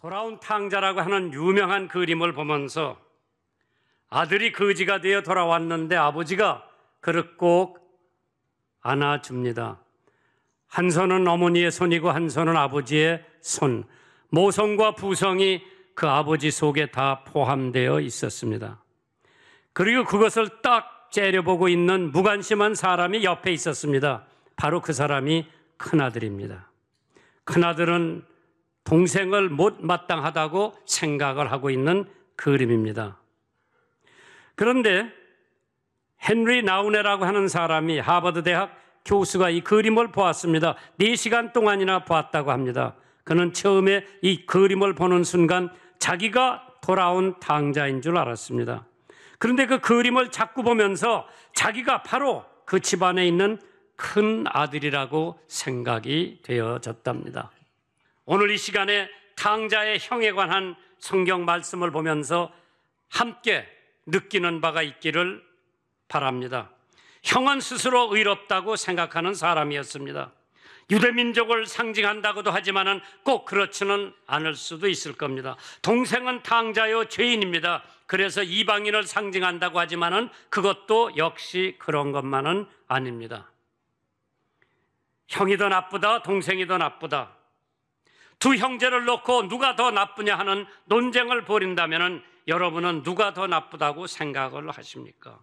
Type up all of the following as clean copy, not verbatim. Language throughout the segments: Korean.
돌아온 탕자라고 하는 유명한 그림을 보면서 아들이 거지가 되어 돌아왔는데 아버지가 그를 꼭 안아줍니다. 한 손은 어머니의 손이고 한 손은 아버지의 손, 모성과 부성이 그 아버지 속에 다 포함되어 있었습니다. 그리고 그것을 딱 째려보고 있는 무관심한 사람이 옆에 있었습니다. 바로 그 사람이 큰아들입니다. 큰아들은 동생을 못마땅하다고 생각을 하고 있는 그림입니다. 그런데 헨리 나우네라고 하는 사람이 하버드 대학 교수가 이 그림을 보았습니다. 4시간 동안이나 보았다고 합니다. 그는 처음에 이 그림을 보는 순간 자기가 돌아온 탕자인 줄 알았습니다. 그런데 그 그림을 자꾸 보면서 자기가 바로 그 집안에 있는 큰 아들이라고 생각이 되어졌답니다. 오늘 이 시간에 탕자의 형에 관한 성경 말씀을 보면서 함께 느끼는 바가 있기를 바랍니다. 형은 스스로 의롭다고 생각하는 사람이었습니다. 유대민족을 상징한다고도 하지만은 꼭 그렇지는 않을 수도 있을 겁니다. 동생은 탕자요 죄인입니다. 그래서 이방인을 상징한다고 하지만은 그것도 역시 그런 것만은 아닙니다. 형이 더 나쁘다, 동생이 더 나쁘다. 두 형제를 놓고 누가 더 나쁘냐 하는 논쟁을 벌인다면은 여러분은 누가 더 나쁘다고 생각을 하십니까?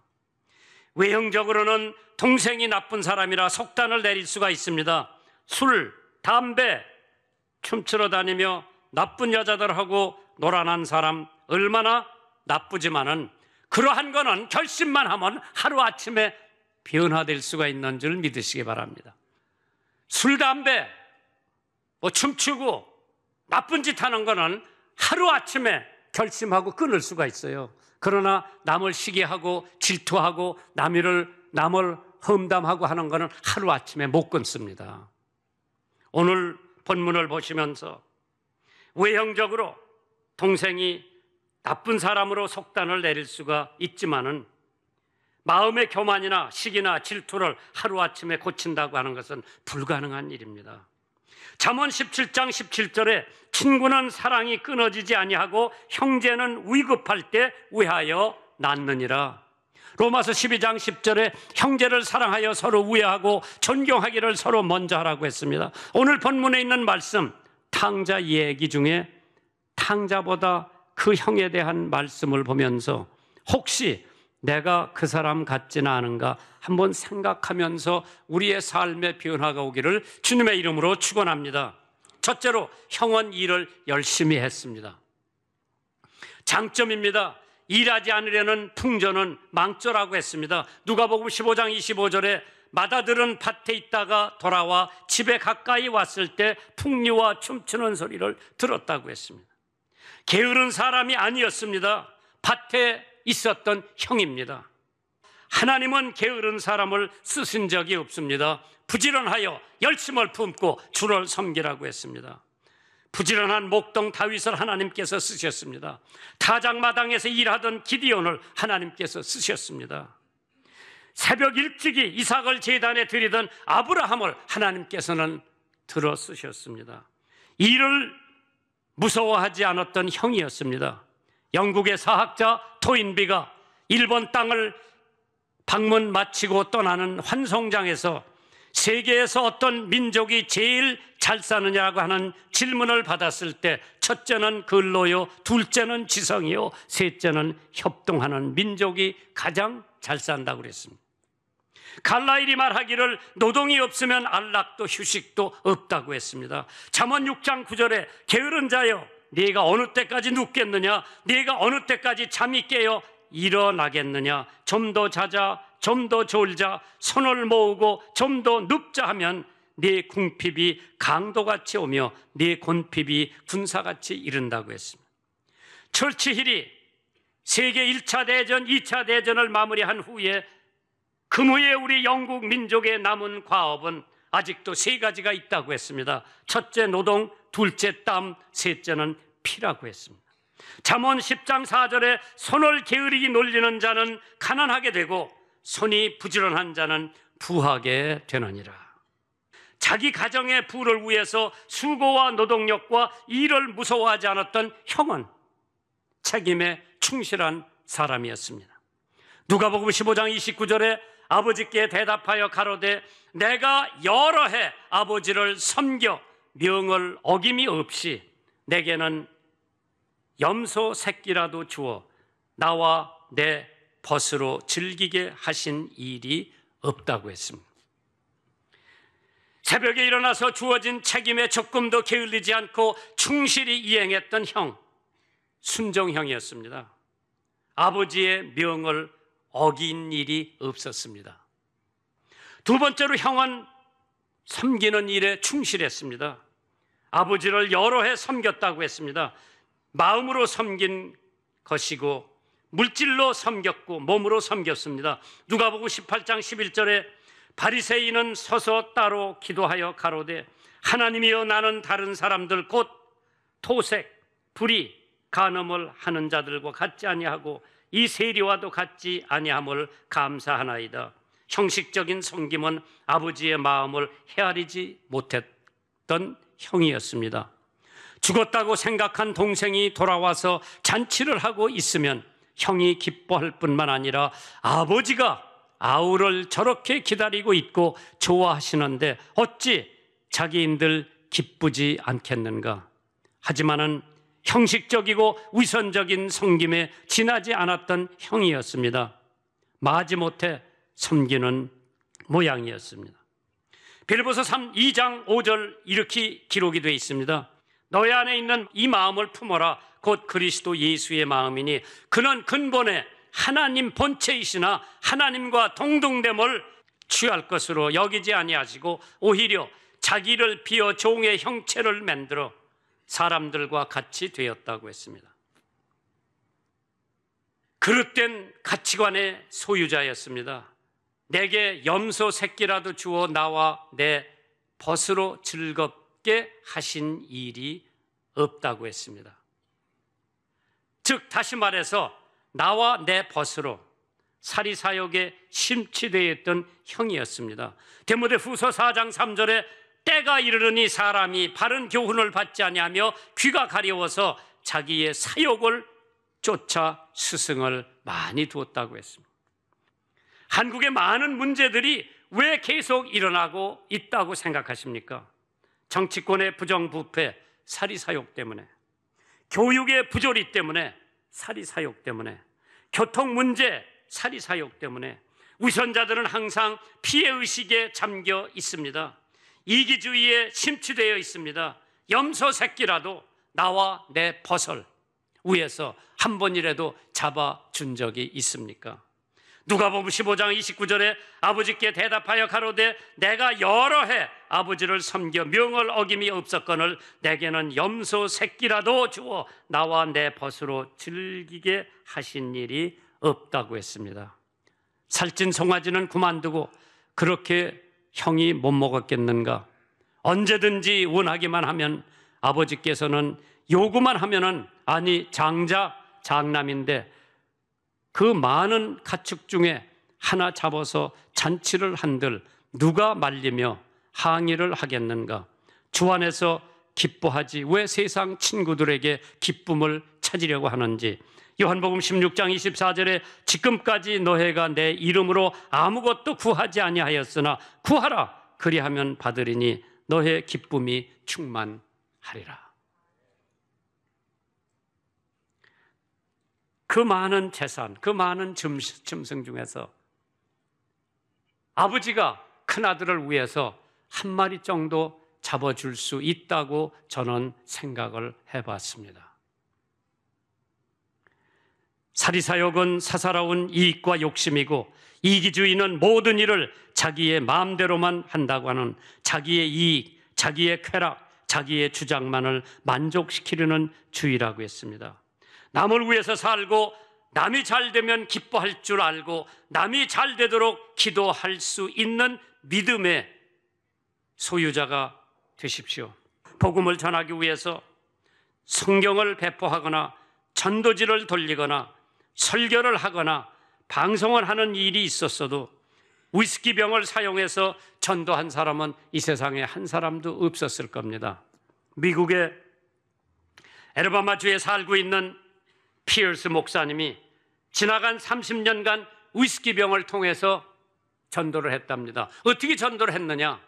외형적으로는 동생이 나쁜 사람이라 속단을 내릴 수가 있습니다. 술, 담배, 춤추러 다니며 나쁜 여자들하고 놀아난 사람 얼마나 나쁘지만은 그러한 거는 결심만 하면 하루아침에 변화될 수가 있는 줄 믿으시기 바랍니다. 술, 담배, 춤추고 나쁜 짓 하는 거는 하루아침에 결심하고 끊을 수가 있어요. 그러나 남을 시기하고 질투하고 남을 험담하고 하는 거는 하루아침에 못 끊습니다. 오늘 본문을 보시면서 외형적으로 동생이 나쁜 사람으로 속단을 내릴 수가 있지만은 마음의 교만이나 시기나 질투를 하루아침에 고친다고 하는 것은 불가능한 일입니다. 잠언 17장 17절에 친구는 사랑이 끊어지지 아니하고 형제는 위급할 때 위하여 낳느니라. 로마서 12장 10절에 형제를 사랑하여 서로 우애하고 존경하기를 서로 먼저 하라고 했습니다. 오늘 본문에 있는 말씀 탕자 얘기 중에 탕자보다 그 형에 대한 말씀을 보면서 혹시 내가 그 사람 같지는 않은가 한번 생각하면서 우리의 삶의 변화가 오기를 주님의 이름으로 축원합니다. 첫째로 형은 일을 열심히 했습니다. 장점입니다. 일하지 않으려는 풍조는 망조라고 했습니다. 누가복음 15장 25절에 맏아들은 밭에 있다가 돌아와 집에 가까이 왔을 때 풍류와 춤추는 소리를 들었다고 했습니다. 게으른 사람이 아니었습니다. 밭에 있었던 형입니다. 하나님은 게으른 사람을 쓰신 적이 없습니다. 부지런하여 열심을 품고 주를 섬기라고 했습니다. 부지런한 목동 다윗을 하나님께서 쓰셨습니다. 타작마당에서 일하던 기디온을 하나님께서 쓰셨습니다. 새벽 일찍이 이삭을 제단에 드리던 아브라함을 하나님께서는 들어 쓰셨습니다. 일을 무서워하지 않았던 형이었습니다. 영국의 사학자 토인비가 일본 땅을 방문 마치고 떠나는 환송장에서 세계에서 어떤 민족이 제일 잘 사느냐고 하는 질문을 받았을 때 첫째는 근로요, 둘째는 지성이요, 셋째는 협동하는 민족이 가장 잘 산다고 그랬습니다. 갈라일이 말하기를 노동이 없으면 안락도 휴식도 없다고 했습니다. 잠언 6장 9절에 게으른 자여 네가 어느 때까지 눕겠느냐, 네가 어느 때까지 잠이 깨어 일어나겠느냐, 좀 더 자자, 좀 더 졸자, 손을 모으고 좀 더 눕자 하면 네 궁핍이 강도같이 오며 네 곤핍이 군사같이 이른다고 했습니다. 철치힐이 세계 1차 대전, 2차 대전을 마무리한 후에 금후에 우리 영국 민족의 남은 과업은 아직도 3가지가 있다고 했습니다. 첫째 노동, 둘째 땀, 셋째는 피라고 했습니다. 잠언 10장 4절에 손을 게으르게 놀리는 자는 가난하게 되고 손이 부지런한 자는 부하게 되느니라. 자기 가정의 부를 위해서 수고와 노동력과 일을 무서워하지 않았던 형은 책임에 충실한 사람이었습니다. 누가복음 15장 29절에 아버지께 대답하여 가로되 내가 여러 해 아버지를 섬겨 명을 어김이 없이 내게는 염소 새끼라도 주어 나와 내 벗으로 즐기게 하신 일이 없다고 했습니다. 새벽에 일어나서 주어진 책임에 조금도 게을리지 않고 충실히 이행했던 형, 순종형이었습니다. 아버지의 명을 어긴 일이 없었습니다. 두 번째로 형은 섬기는 일에 충실했습니다. 아버지를 여러 해 섬겼다고 했습니다. 마음으로 섬긴 것이고 물질로 섬겼고 몸으로 섬겼습니다. 누가복음 18장 11절에 바리새인은 서서 따로 기도하여 가로되 하나님이여 나는 다른 사람들 곧 토색, 불의, 간음을 하는 자들과 같지 아니하고 이 세리와도 같지 아니함을 감사하나이다. 형식적인 섬김은 아버지의 마음을 헤아리지 못했던 형이었습니다. 죽었다고 생각한 동생이 돌아와서 잔치를 하고 있으면 형이 기뻐할 뿐만 아니라 아버지가 아우를 저렇게 기다리고 있고 좋아하시는데 어찌 자기인들 기쁘지 않겠는가? 하지만은 형식적이고 위선적인 섬김에 지나지 않았던 형이었습니다. 마지못해 섬기는 모양이었습니다. 빌립보서 2장 5절 이렇게 기록이 되어 있습니다. 너희 안에 있는 이 마음을 품어라. 곧 그리스도 예수의 마음이니 그는 근본에 하나님 본체이시나 하나님과 동등됨을 취할 것으로 여기지 아니하시고 오히려 자기를 비어 종의 형체를 만들어 사람들과 같이 되었다고 했습니다. 그릇된 가치관의 소유자였습니다. 내게 염소 새끼라도 주어 나와 내 벗으로 즐겁게 하신 일이 없다고 했습니다. 즉 다시 말해서 나와 내 벗으로 사리사욕에 심취되어 있던 형이었습니다. 디모데후서 4장 3절에 때가 이르르니 사람이 바른 교훈을 받지 아니하며 귀가 가려워서 자기의 사욕을 쫓아 스승을 많이 두었다고 했습니다. 한국의 많은 문제들이 왜 계속 일어나고 있다고 생각하십니까? 정치권의 부정부패, 사리사욕 때문에, 교육의 부조리 때문에, 사리사욕 때문에, 교통 문제, 사리사욕 때문에, 위선자들은 항상 피해의식에 잠겨 있습니다. 이기주의에 심취되어 있습니다. 염소 새끼라도 나와 내 벗을 위해서 한 번이라도 잡아준 적이 있습니까? 누가복음 15장 29절에 아버지께 대답하여 가로되 내가 여러 해 아버지를 섬겨 명을 어김이 없었거늘 내게는 염소 새끼라도 주어 나와 내 벗으로 즐기게 하신 일이 없다고 했습니다. 살찐 송아지는 그만두고 그렇게 형이 못 먹었겠는가? 언제든지 원하기만 하면 아버지께서는 요구만 하면은 아니 장남인데 그 많은 가축 중에 하나 잡아서 잔치를 한들 누가 말리며 항의를 하겠는가? 주 안에서 기뻐하지 왜 세상 친구들에게 기쁨을 찾으려고 하는지. 요한복음 16장 24절에 지금까지 너희가 내 이름으로 아무것도 구하지 아니하였으나 구하라 그리하면 받으리니 너의 기쁨이 충만하리라. 그 많은 재산, 그 많은 짐승 중에서 아버지가 큰아들을 위해서 한 마리 정도 잡아줄 수 있다고 저는 생각을 해봤습니다. 사리사욕은 사사로운 이익과 욕심이고 이기주의는 모든 일을 자기의 마음대로만 한다고 하는 자기의 이익, 자기의 쾌락, 자기의 주장만을 만족시키려는 주의라고 했습니다. 남을 위해서 살고 남이 잘 되면 기뻐할 줄 알고 남이 잘 되도록 기도할 수 있는 믿음의 소유자가 되십시오. 복음을 전하기 위해서 성경을 배포하거나 전도지를 돌리거나 설교를 하거나 방송을 하는 일이 있었어도 위스키 병을 사용해서 전도한 사람은 이 세상에 한 사람도 없었을 겁니다. 미국의 애러바마주에 살고 있는 피어스 목사님이 지나간 30년간 위스키 병을 통해서 전도를 했답니다. 어떻게 전도를 했느냐?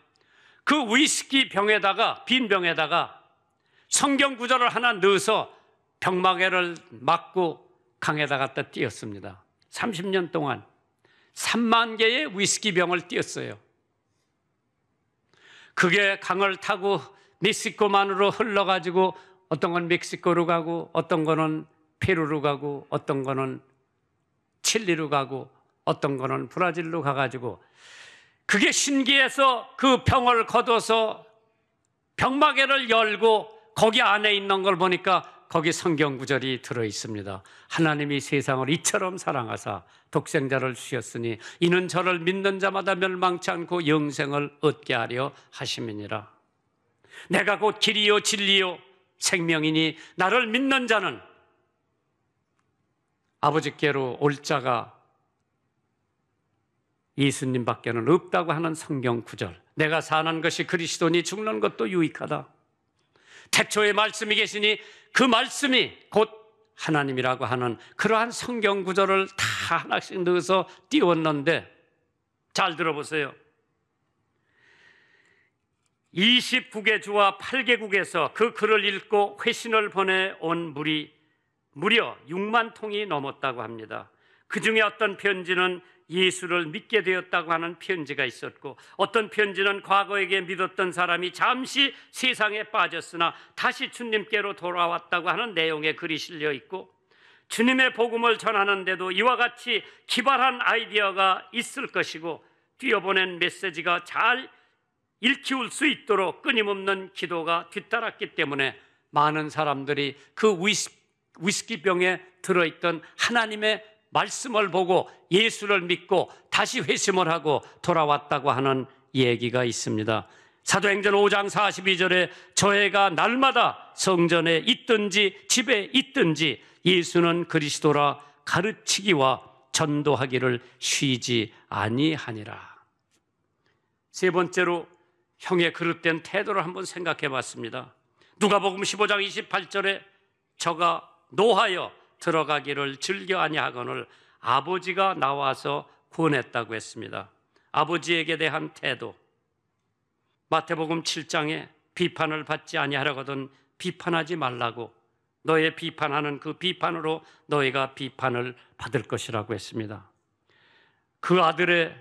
그 위스키 병에다가, 빈 병에다가 성경 구절을 하나 넣어서 병마개를 막고 강에다 갖다 띄었습니다. 30년 동안 3만 개의 위스키 병을 띄었어요. 그게 강을 타고 멕시코만으로 흘러가지고 어떤 건 멕시코로 가고 어떤 거는 페루로 가고 어떤 거는 칠리로 가고 어떤 거는 브라질로 가가지고 그게 신기해서 그 병을 걷어서 병마개를 열고 거기 안에 있는 걸 보니까 거기 성경 구절이 들어 있습니다. 하나님이 세상을 이처럼 사랑하사 독생자를 주셨으니 이는 저를 믿는 자마다 멸망치 않고 영생을 얻게 하려 하심이니라. 내가 곧 길이요 진리요 생명이니 나를 믿는 자는 아버지께로 올 자가 예수님밖에는 없다고 하는 성경 구절. 내가 사는 것이 그리스도니 죽는 것도 유익하다. 태초에 말씀이 계시니 그 말씀이 곧 하나님이라고 하는 그러한 성경 구절을 다 하나씩 넣어서 띄웠는데 잘 들어보세요. 29개 주와 8개국에서 그 글을 읽고 회신을 보내온 물이 무려 6만 통이 넘었다고 합니다. 그 중에 어떤 편지는 예수를 믿게 되었다고 하는 편지가 있었고 어떤 편지는 과거에게 믿었던 사람이 잠시 세상에 빠졌으나 다시 주님께로 돌아왔다고 하는 내용의 글이 실려 있고 주님의 복음을 전하는데도 이와 같이 기발한 아이디어가 있을 것이고 띄어보낸 메시지가 잘 읽히울 수 있도록 끊임없는 기도가 뒤따랐기 때문에 많은 사람들이 그 위스키병에 들어있던 하나님의 말씀을 보고 예수를 믿고 다시 회심을 하고 돌아왔다고 하는 얘기가 있습니다. 사도행전 5장 42절에 저희가 날마다 성전에 있든지 집에 있든지 예수는 그리스도라 가르치기와 전도하기를 쉬지 아니하니라. 세 번째로 형의 그릇된 태도를 한번 생각해 봤습니다. 누가복음 15장 28절에 저가 노하여 들어가기를 즐겨 아니하거늘 아버지가 나와서 권했다고 했습니다. 아버지에게 대한 태도. 마태복음 7장에 비판을 받지 아니하려거든 비판하지 말라고 너의 비판하는 그 비판으로 너희가 비판을 받을 것이라고 했습니다. 그 아들의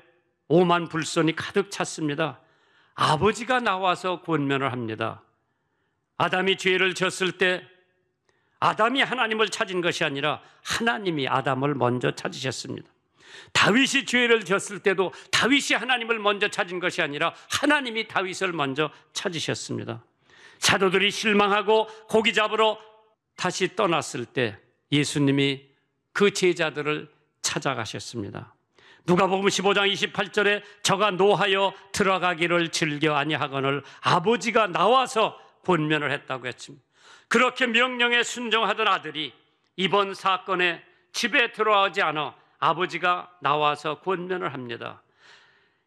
오만 불손이 가득 찼습니다. 아버지가 나와서 권면을 합니다. 아담이 죄를 졌을 때 아담이 하나님을 찾은 것이 아니라 하나님이 아담을 먼저 찾으셨습니다. 다윗이 죄를 졌을 때도 다윗이 하나님을 먼저 찾은 것이 아니라 하나님이 다윗을 먼저 찾으셨습니다. 사도들이 실망하고 고기 잡으러 다시 떠났을 때 예수님이 그 제자들을 찾아가셨습니다. 누가복음 15장 28절에 저가 노하여 들어가기를 즐겨 아니하거늘 아버지가 나와서 권면을 했다고 했습니다. 그렇게 명령에 순종하던 아들이 이번 사건에 집에 들어오지 않아 아버지가 나와서 권면을 합니다.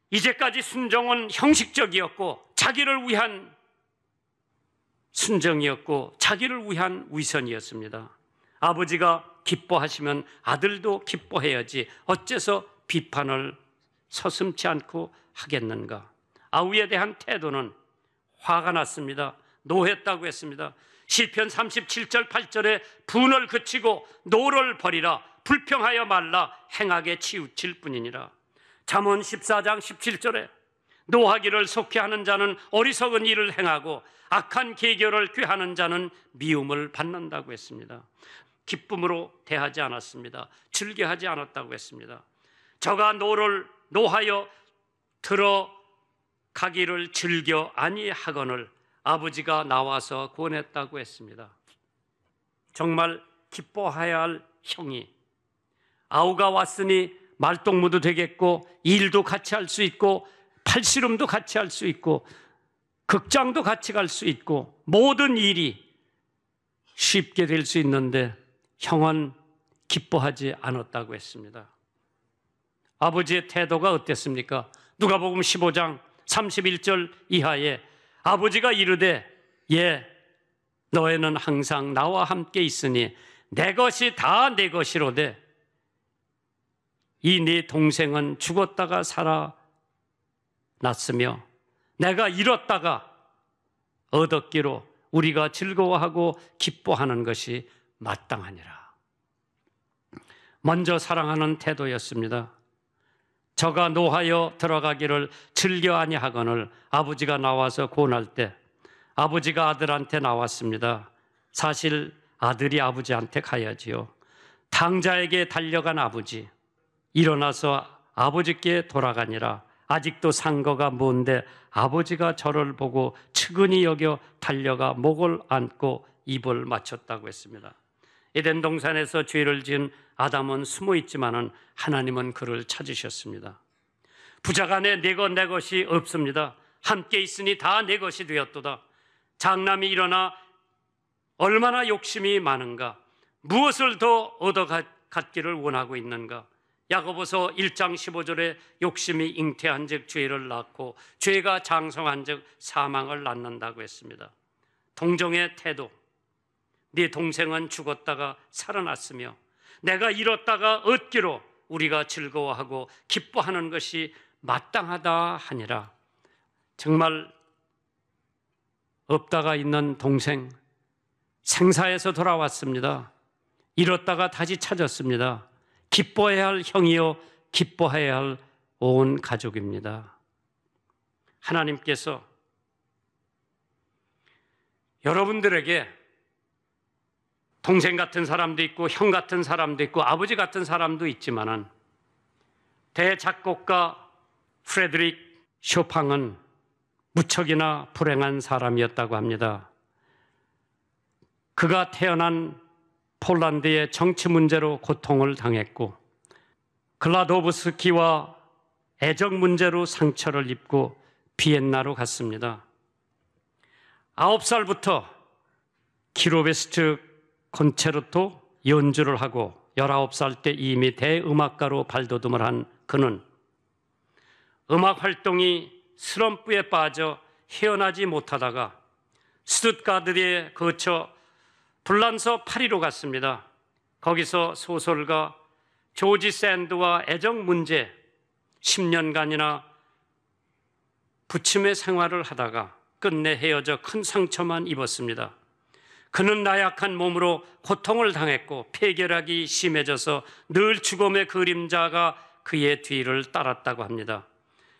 이제까지 순종은 형식적이었고 자기를 위한 순종이었고 자기를 위한 위선이었습니다. 아버지가 기뻐하시면 아들도 기뻐해야지 어째서 비판을 서슴지 않고 하겠는가. 아우에 대한 태도는 화가 났습니다. 노했다고 했습니다. 시편 37절 8절에 분을 그치고 노를 버리라 불평하여 말라 행하게 치우칠 뿐이니라. 잠언 14장 17절에 노하기를 속히 하는 자는 어리석은 일을 행하고 악한 계교를 꾀하는 자는 미움을 받는다고 했습니다. 기쁨으로 대하지 않았습니다. 즐겨하지 않았다고 했습니다. 저가 노하여 들어가기를 즐겨 아니하거늘 아버지가 나와서 권했다고 했습니다. 정말 기뻐해야 할 형이 아우가 왔으니 말동무도 되겠고 일도 같이 할 수 있고 팔씨름도 같이 할 수 있고 극장도 같이 갈 수 있고 모든 일이 쉽게 될 수 있는데 형은 기뻐하지 않았다고 했습니다. 아버지의 태도가 어땠습니까? 누가복음 15장 31절 이하에 아버지가 이르되 예 너희는 항상 나와 함께 있으니 내 것이 다 내 것이로되 이 네 동생은 죽었다가 살아났으며 내가 잃었다가 얻었기로 우리가 즐거워하고 기뻐하는 것이 마땅하니라. 먼저 사랑하는 태도였습니다. 저가 노하여 들어가기를 즐겨 아니하거늘 아버지가 나와서 고날 때 아버지가 아들한테 나왔습니다. 사실 아들이 아버지한테 가야지요. 탕자에게 달려간 아버지, 일어나서 아버지께 돌아가니라. 아직도 상거가 뭔데 아버지가 저를 보고 측은히 여겨 달려가 목을 안고 입을 맞췄다고 했습니다. 에덴 동산에서 죄를 지은 아담은 숨어 있지만은 하나님은 그를 찾으셨습니다. 부자간에 내 것이 없습니다. 함께 있으니 다 내 것이 되었도다. 장남이 일어나 얼마나 욕심이 많은가, 무엇을 더 얻어갖기를 원하고 있는가. 야고보서 1장 15절에 욕심이 잉태한 즉 죄를 낳고 죄가 장성한 즉 사망을 낳는다고 했습니다. 동정의 태도, 네 동생은 죽었다가 살아났으며 내가 잃었다가 얻기로 우리가 즐거워하고 기뻐하는 것이 마땅하다 하니라. 정말 없다가 있는 동생, 생사에서 돌아왔습니다. 잃었다가 다시 찾았습니다. 기뻐해야 할 형이요 기뻐해야 할 온 가족입니다. 하나님께서 여러분들에게 동생 같은 사람도 있고 형 같은 사람도 있고 아버지 같은 사람도 있지만은 대작곡가 프레드릭 쇼팡은 무척이나 불행한 사람이었다고 합니다. 그가 태어난 폴란드의 정치 문제로 고통을 당했고 글라도브스키와 애정 문제로 상처를 입고 비엔나로 갔습니다. 9살부터 키로베스트 콘체르토 연주를 하고 19살 때 이미 대음악가로 발돋움을 한 그는 음악 활동이 슬럼프에 빠져 헤어나지 못하다가 스투트가르트에 거쳐 불란서 파리로 갔습니다. 거기서 소설가 조지 샌드와 애정 문제 10년간이나 부침의 생활을 하다가 끝내 헤어져 큰 상처만 입었습니다. 그는 나약한 몸으로 고통을 당했고 폐결핵이 심해져서 늘 죽음의 그림자가 그의 뒤를 따랐다고 합니다.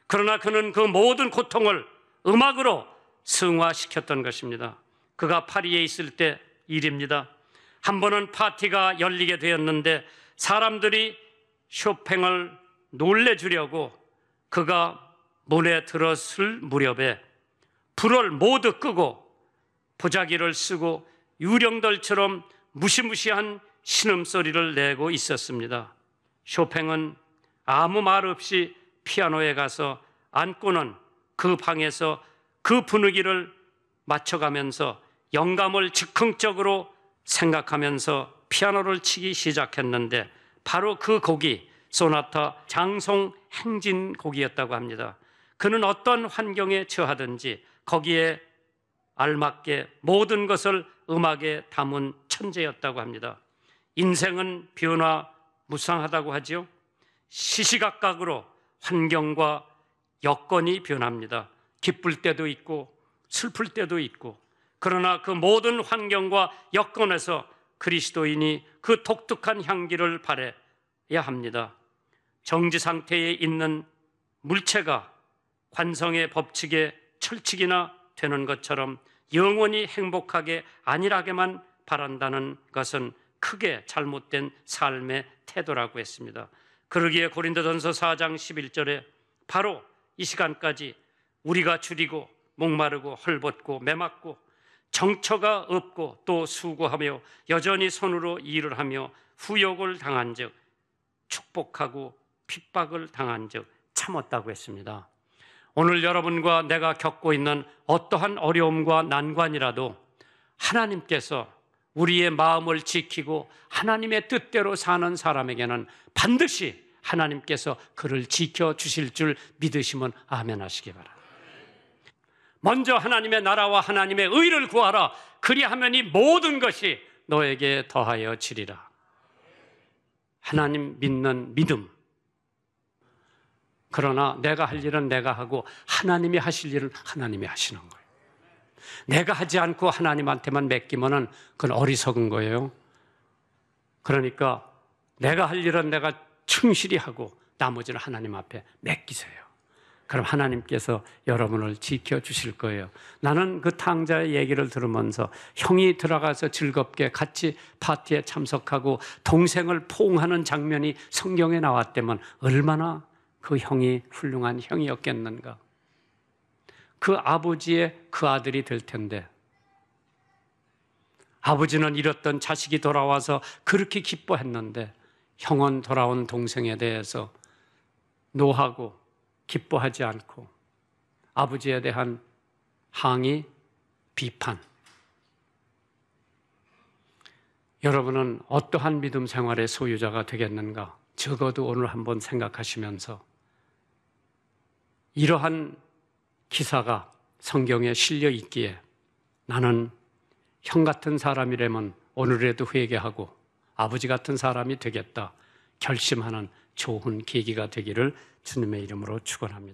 그러나 그는 그 모든 고통을 음악으로 승화시켰던 것입니다. 그가 파리에 있을 때 일입니다. 한 번은 파티가 열리게 되었는데 사람들이 쇼팽을 놀래주려고 그가 문에 들었을 무렵에 불을 모두 끄고 보자기를 쓰고 유령들처럼 무시무시한 신음소리를 내고 있었습니다. 쇼팽은 아무 말 없이 피아노에 가서 앉고는 그 방에서 그 분위기를 맞춰가면서 영감을 즉흥적으로 생각하면서 피아노를 치기 시작했는데 바로 그 곡이 소나타 장송 행진 곡이었다고 합니다. 그는 어떤 환경에 처하든지 거기에 알맞게 모든 것을 음악에 담은 천재였다고 합니다. 인생은 변화무쌍하다고 하지요. 시시각각으로 환경과 여건이 변합니다. 기쁠 때도 있고 슬플 때도 있고, 그러나 그 모든 환경과 여건에서 그리스도인이 그 독특한 향기를 발해야 합니다. 정지 상태에 있는 물체가 관성의 법칙에 철칙이나 되는 것처럼 영원히 행복하게 안일하게만 바란다는 것은 크게 잘못된 삶의 태도라고 했습니다. 그러기에 고린도전서 4장 11절에 바로 이 시간까지 우리가 줄이고 목마르고 헐벗고 매맞고 정처가 없고 또 수고하며 여전히 손으로 일을 하며 후욕을 당한 즉 축복하고 핍박을 당한 즉 참았다고 했습니다. 오늘 여러분과 내가 겪고 있는 어떠한 어려움과 난관이라도 하나님께서 우리의 마음을 지키고 하나님의 뜻대로 사는 사람에게는 반드시 하나님께서 그를 지켜주실 줄 믿으시면 아멘 하시기 바랍니다. 먼저 하나님의 나라와 하나님의 의를 구하라. 그리하면 이 모든 것이 너에게 더하여 지리라. 하나님 믿는 믿음. 그러나 내가 할 일은 내가 하고 하나님이 하실 일은 하나님이 하시는 거예요. 내가 하지 않고 하나님한테만 맡기면은 그건 어리석은 거예요. 그러니까 내가 할 일은 내가 충실히 하고 나머지는 하나님 앞에 맡기세요. 그럼 하나님께서 여러분을 지켜주실 거예요. 나는 그 탕자의 얘기를 들으면서 형이 들어가서 즐겁게 같이 파티에 참석하고 동생을 포옹하는 장면이 성경에 나왔다면 얼마나 그 형이 훌륭한 형이었겠는가. 그 아버지의 그 아들이 될 텐데 아버지는 잃었던 자식이 돌아와서 그렇게 기뻐했는데 형은 돌아온 동생에 대해서 노하고 기뻐하지 않고 아버지에 대한 항의, 비판. 여러분은 어떠한 믿음 생활의 소유자가 되겠는가? 적어도 오늘 한번 생각하시면서 이러한 기사가 성경에 실려 있기에 나는 형 같은 사람이라면 오늘이라도 회개하고 아버지 같은 사람이 되겠다 결심하는 좋은 계기가 되기를 주님의 이름으로 축원합니다.